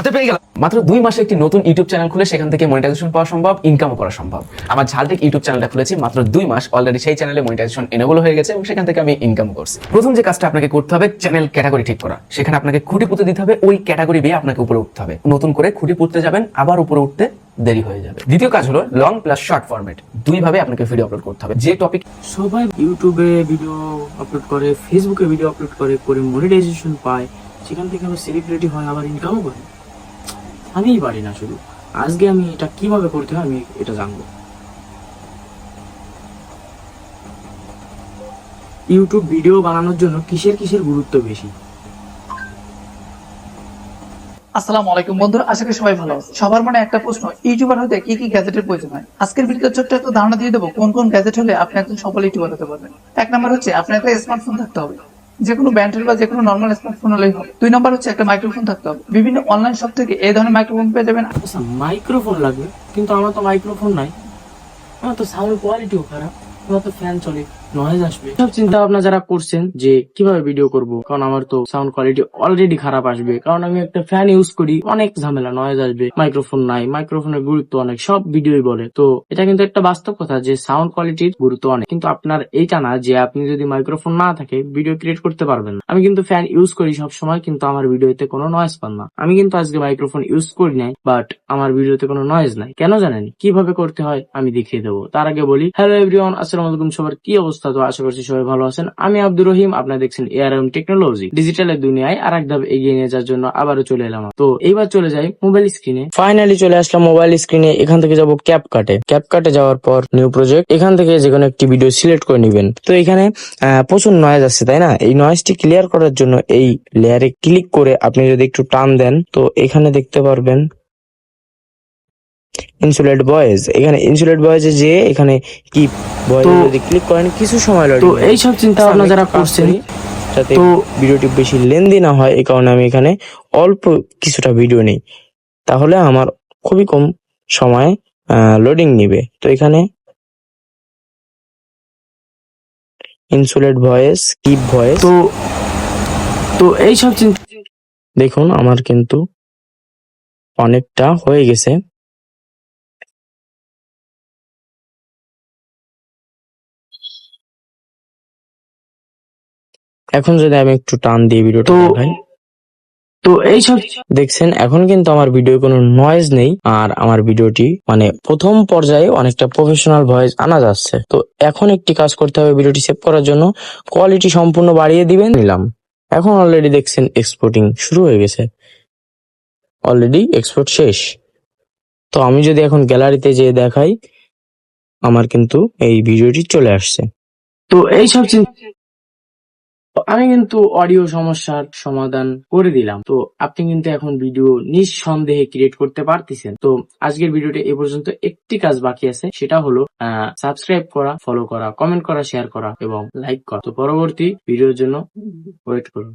হাতে পেয়ে গেলাম। মাত্র 2 মাসে একটি নতুন ইউটিউব চ্যানেল খুলে সেখান থেকে মনিটাইজেশন পাওয়া সম্ভব, ইনকামও করা সম্ভব। আমার ঝালটেক ইউটিউব চ্যানেলটা খুলেছি মাত্র 2 মাস, অলরেডি সেই চ্যানেলে মনিটাইজেশন এনেবল হয়ে গেছে এবং সেখান থেকে আমি ইনকামও করছি। প্রথম যে কাজটা আপনাকে করতে হবে, চ্যানেল ক্যাটাগরি ঠিক করা। সেখানে আপনাকে খুঁটি পুঁতে দিতে হবে, ওই ক্যাটাগরি দিয়ে আপনাকে উপরে উঠতে হবে। নতুন করে খুঁটি পুঁততে যাবেন, আবার উপরে উঠতে দেরি হয়ে যাবে। দ্বিতীয় কাজ হলো লং প্লাস শর্ট ফরম্যাট, দুই ভাবে আপনাকে ভিডিও আপলোড করতে হবে। যে টপিক সবাই ইউটিউবে ভিডিও আপলোড করে, ফেসবুকে ভিডিও আপলোড করে মনিটাইজেশন পায়, সেখান থেকে আবার সেলিব্রিটি হয়, আবার ইনকামও করে। আমিই পারি না। শুধু আজকে আমি এটা কিভাবে করতে হয় আমি এটা জানবো। ইউটিউব ভিডিও বানানোর জন্য কিসের গুরুত্ব বেশি? আসসালামু আলাইকুম বন্ধুরা, আশা করি সবাই ভালো আছে। সবার মনে একটা প্রশ্ন, ইউটিউবার হতে কি কি গ্যাজেটের প্রয়োজন হয়। আজকের ভিডিওতে ছোট্ট একটা ধারণা দিয়ে দেবো কোন কোন গ্যাজেট হলে আপনি একজন সফল ইউটিউবার হতে পারবেন। এক নাম্বার হচ্ছে আপনার একটা স্মার্টফোন থাকতে হবে, যে কোনো ব্র্যান্ডের বা যে কোনো নর্মাল স্মার্টফোন হলেই হবে। 2 নাম্বার হচ্ছে একটা মাইক্রোফোন থাকতে হবে। বিভিন্ন অনলাইন শপ থেকে এই ধরনের মাইক্রোফোন পেয়ে যাবেন। আচ্ছা, মাইক্রোফোন লাগবে, কিন্তু আমার তো মাইক্রোফোন নাই, আমার তো সাউন্ড কোয়ালিটিও খারাপ, আমার তো ফ্যান চলে, নয়েজ আসবে। সব চিন্তা ভাবনা যারা করছেন যে কিভাবে ভিডিও করব, কারণ আমার তো সাউন্ড কোয়ালিটি অলরেডি খারাপ আসবে, কারণ আমি একটা ফ্যান ইউজ করি, অনেক ঝামেলা, নয়েজ আসবে, মাইক্রোফোন নাই, মাইক্রোফোনের গুরুত্ব অনেক, সব ভিডিওই বলে। তো এটা কিন্তু একটা বাস্তব কথা যে সাউন্ড কোয়ালিটির গুরুত্ব অনেক, কিন্তু আপনার এইটা না যে আপনি যদি মাইক্রোফোন না থাকে ভিডিও ক্রিয়েট করতে পারবেন না। আমি কিন্তু ফ্যান ইউজ করি সব সময়, কিন্তু আমার ভিডিওতে কোনো নয়েজ পান না। আমি কিন্তু আজকে মাইক্রোফোন ইউজ করি নাই, বাট আমার ভিডিওতে কোনো নয়েজ নাই। কেন জানেন? কিভাবে করতে হয় আমি দেখিয়ে দেবো। তার আগে বলি, হ্যালো এভরিওয়ান, আসসালামু আলাইকুম। সবার কি অবস্থা? তো আশা করছি সবাই ভালো আছেন। আমি আব্দুর রহিম, আপনারা দেখছেন এআরএম টেকনোলজি। ডিজিটালের দুনিয়ায় আর এক ধাপ এগিয়ে নিয়ে যাওয়ার জন্য আবারও চলে এলাম। তো এইবার চলে যাই মোবাইল স্ক্রিনে। ফাইনালি চলে আসলাম মোবাইল স্ক্রিনে। এখান থেকে যাব ক্যাপকাটে যাওয়ার পর নিউ প্রজেক্ট, এখান থেকে যে কোনো একটি ভিডিও সিলেক্ট করে নিবেন। তো এখানে প্রচুর নয়েজ আছে, তাই না? এই নয়েজটি ক্লিয়ার করার জন্য এই লেয়ারে ক্লিক করে আপনি যদি একটু টান দেন, তো এখানে দেখতে পারবেন ইনসুলেট ভয়েস। এখানে ইনসুলেট ভয়েসে যে এখানে কি ভয়েস যদি ক্লিক করেন কিছু সময় লাগে। তো এই সব চিন্তা ভাবনা যারা করছেন, যাতে ভিডিওটি বেশি লেন্দি না হয়, এই কারণে আমি এখানে অল্প কিছুটা ভিডিও নেই, তাহলে আমার খুবই কম সময় লোডিং নিবে। তো এখানে ইনসুলেট ভয়েস, কিপ ভয়েস, তো এই সব চিন্তা দেখুন আমার কিন্তু অনেকটা হয়ে গেছে। এখন যদি আমি একটু টান দিয়ে ভিডিওটা দেখাই, তো এইসব দেখছেন এখন কিন্তু আমার ভিডিও কোনো নয়েজ নেই, আর আমার ভিডিওটি মানে প্রথম পর্যায়ে অনেকটা প্রফেশনাল ভয়েস আনা যাচ্ছে। তো এখন একটি কাজ করতে হবে, ভিডিওটি সেভ করার জন্য কোয়ালিটি সম্পূর্ণ বাড়িয়ে দিবেন। নিলাম, এখন অলরেডি দেখছেন এক্সপোর্টিং শুরু হয়ে গেছে, অলরেডি এক্সপোর্ট শেষ। তো আমি যদি এখন গ্যালারিতে যেয়ে দেখাই, আমার কিন্তু এই ভিডিওটি চলে আসছে। তো এইসব আমি কিন্তু অডিও সমস্যার সমাধান করে দিলাম। তো আপনি কিন্তু এখন ভিডিও নিঃসন্দেহে ক্রিয়েট করতে পারতেছেন। তো আজকের ভিডিওটা এ পর্যন্ত। একটি কাজ বাকি আছে, সেটা হলো সাবস্ক্রাইব করা, ফলো করা, কমেন্ট করা, শেয়ার করা এবং লাইক করা। তো পরবর্তী ভিডিওর জন্য ওয়েট করুন।